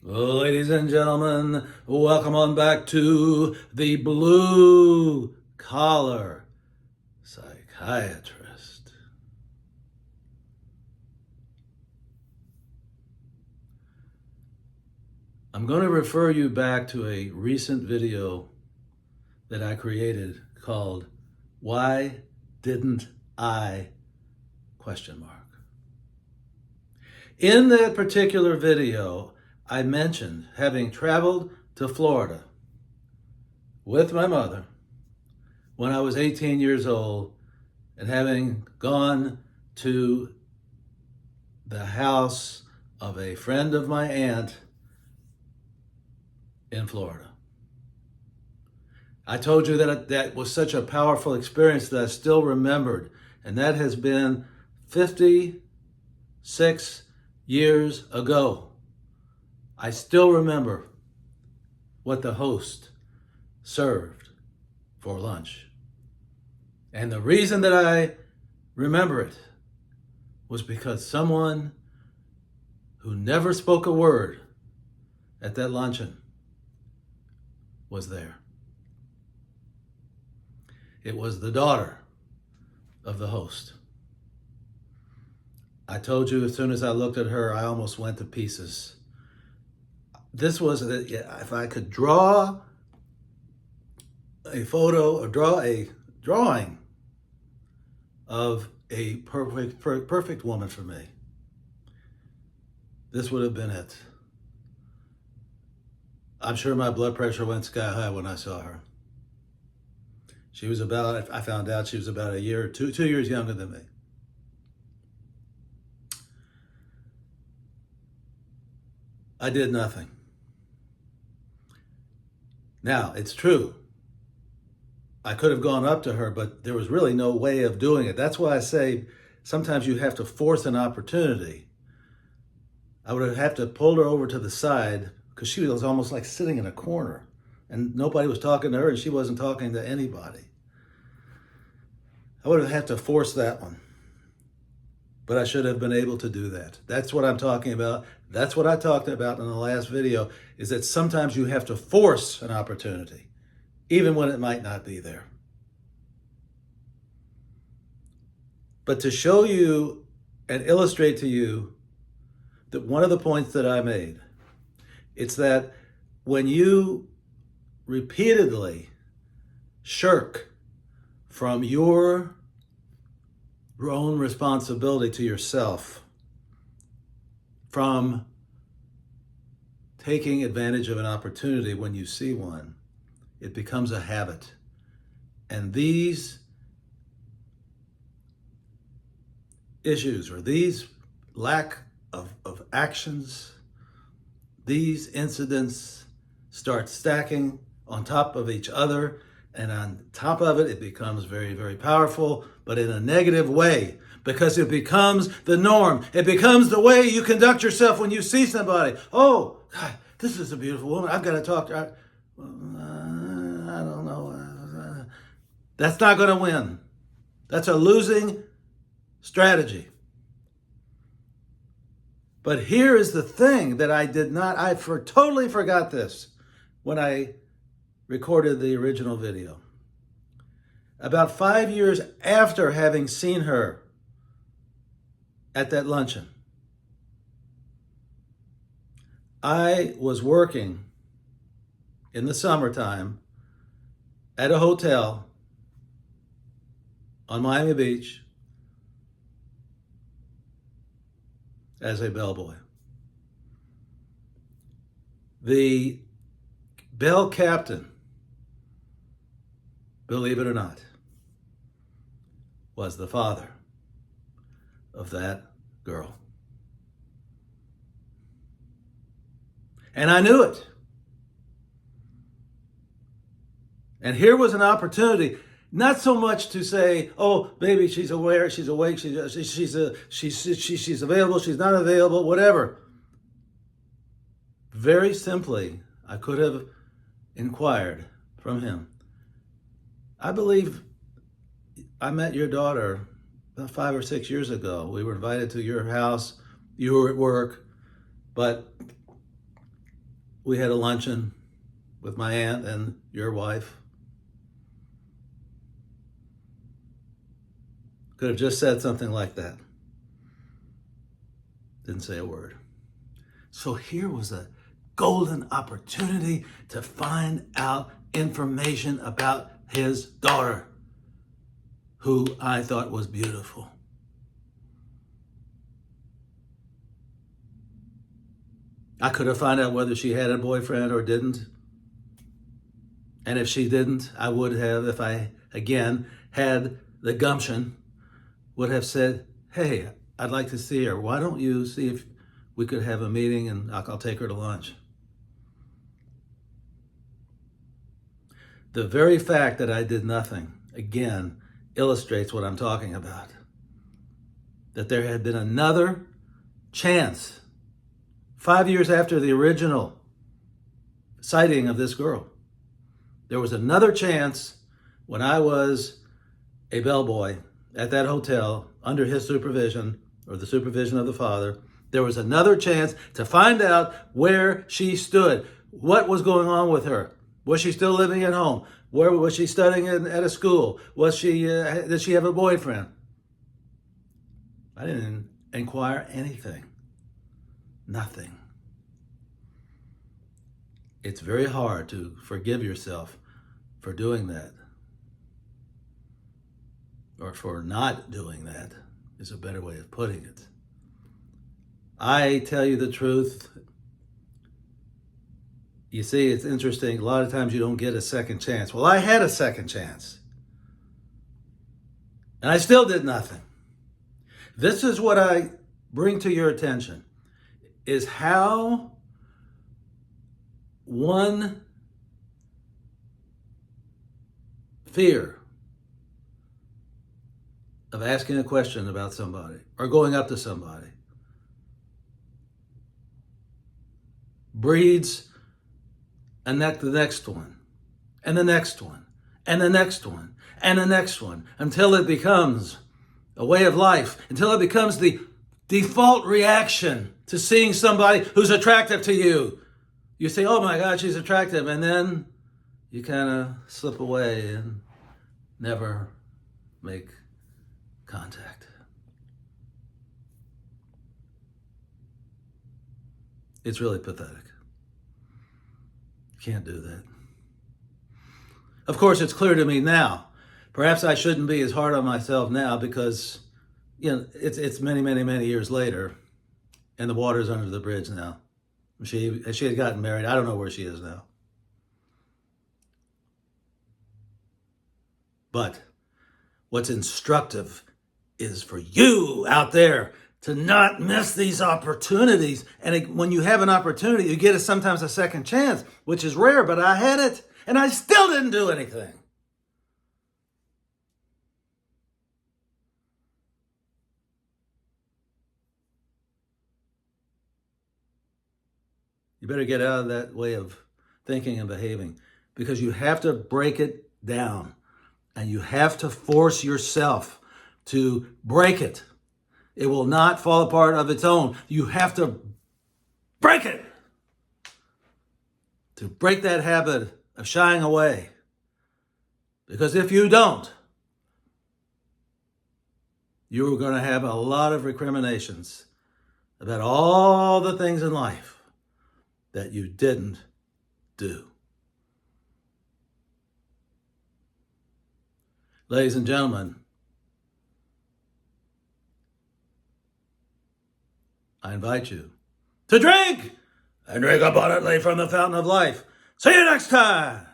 Well, ladies and gentlemen, welcome on back to the Blue Collar Psychiatrist. I'm going to refer you back to a recent video that I created called Why Didn't I? In that particular video, I mentioned having traveled to Florida with my mother when I was 18 years old and having gone to the house of a friend of my aunt in Florida. I told you that that was such a powerful experience that I still remembered, and that has been 56 years ago. I still remember what the host served for lunch. And the reason that I remember it was because someone who never spoke a word at that luncheon was there. It was the daughter of the host. I told you as soon as I looked at her, I almost went to pieces. This was, if I could draw a photo or draw a drawing of a perfect woman for me, this would have been it. I'm sure my blood pressure went sky high when I saw her. She was I found out she was about a year, 2 years younger than me. I did nothing. Now, it's true. I could have gone up to her, but there was really no way of doing it. That's why I say sometimes you have to force an opportunity. I would have to pull her over to the side because she was almost like sitting in a corner and nobody was talking to her and she wasn't talking to anybody. I would have had to force that one. But I should have been able to do that. That's what I'm talking about. That's what I talked about in the last video, is that sometimes you have to force an opportunity, even when it might not be there. But to show you and illustrate to you that one of the points that I made, it's that when you repeatedly shirk from your own responsibility to yourself, from taking advantage of an opportunity when you see one, it becomes a habit. And these issues or these lack of actions, these incidents start stacking on top of each other, and on top of it, it becomes very, very powerful, but in a negative way, because it becomes the norm. It becomes the way you conduct yourself when you see somebody. Oh, God, this is a beautiful woman. I've got to talk to her. I don't know. That's not going to win. That's a losing strategy. But here is the thing that I totally forgot this when I recorded the original video. About 5 years after having seen her at that luncheon, I was working in the summertime at a hotel on Miami Beach as a bellboy. The bell captain, believe it or not, was the father of that girl. And I knew it. And here was an opportunity, not so much to say, oh, baby, she's aware, she's awake, she's available, she's not available, whatever. Very simply, I could have inquired from him. I believe I met your daughter about 5 or 6 years ago. We were invited to your house. You were at work, but we had a luncheon with my aunt and your wife. Could have just said something like that. Didn't say a word. So here was a golden opportunity to find out information about his daughter, who I thought was beautiful. I could have found out whether she had a boyfriend or didn't. And if she didn't, I would have, if I, again, had the gumption, would have said, hey, I'd like to see her. Why don't you see if we could have a meeting and I'll take her to lunch. The very fact that I did nothing, again, illustrates what I'm talking about. That there had been another chance 5 years after the original sighting of this girl. There was another chance when I was a bellboy at that hotel under his supervision, or the supervision of the father. There was another chance to find out where she stood, what was going on with her. Was she still living at home? Where was she studying at a school? Did she have a boyfriend? I didn't inquire anything. Nothing. It's very hard to forgive yourself for doing that. Or for not doing that is a better way of putting it. I tell you the truth. You see, it's interesting. A lot of times you don't get a second chance. Well, I had a second chance. And I still did nothing. This is what I bring to your attention, is how one fear of asking a question about somebody or going up to somebody breeds the next one, and the next one, and the next one, and the next one, until it becomes a way of life, until it becomes the default reaction to seeing somebody who's attractive to you. You say, oh my God, she's attractive, and then you kind of slip away and never make contact. It's really pathetic. You can't do that. Of course, it's clear to me now. Perhaps I shouldn't be as hard on myself now because, it's many, many, many years later, and the water's under the bridge now. She had gotten married. I don't know where she is now. But what's instructive is for you out there to not miss these opportunities. And when you have an opportunity, you get sometimes a second chance, which is rare, but I had it, and I still didn't do anything. You better get out of that way of thinking and behaving, because you have to break it down, and you have to force yourself to break it. It will not fall apart of its own. You have to break it to break that habit of shying away. Because if you don't, you're going to have a lot of recriminations about all the things in life that you didn't do. Ladies and gentlemen, I invite you to drink and drink abundantly from the fountain of life. See you next time.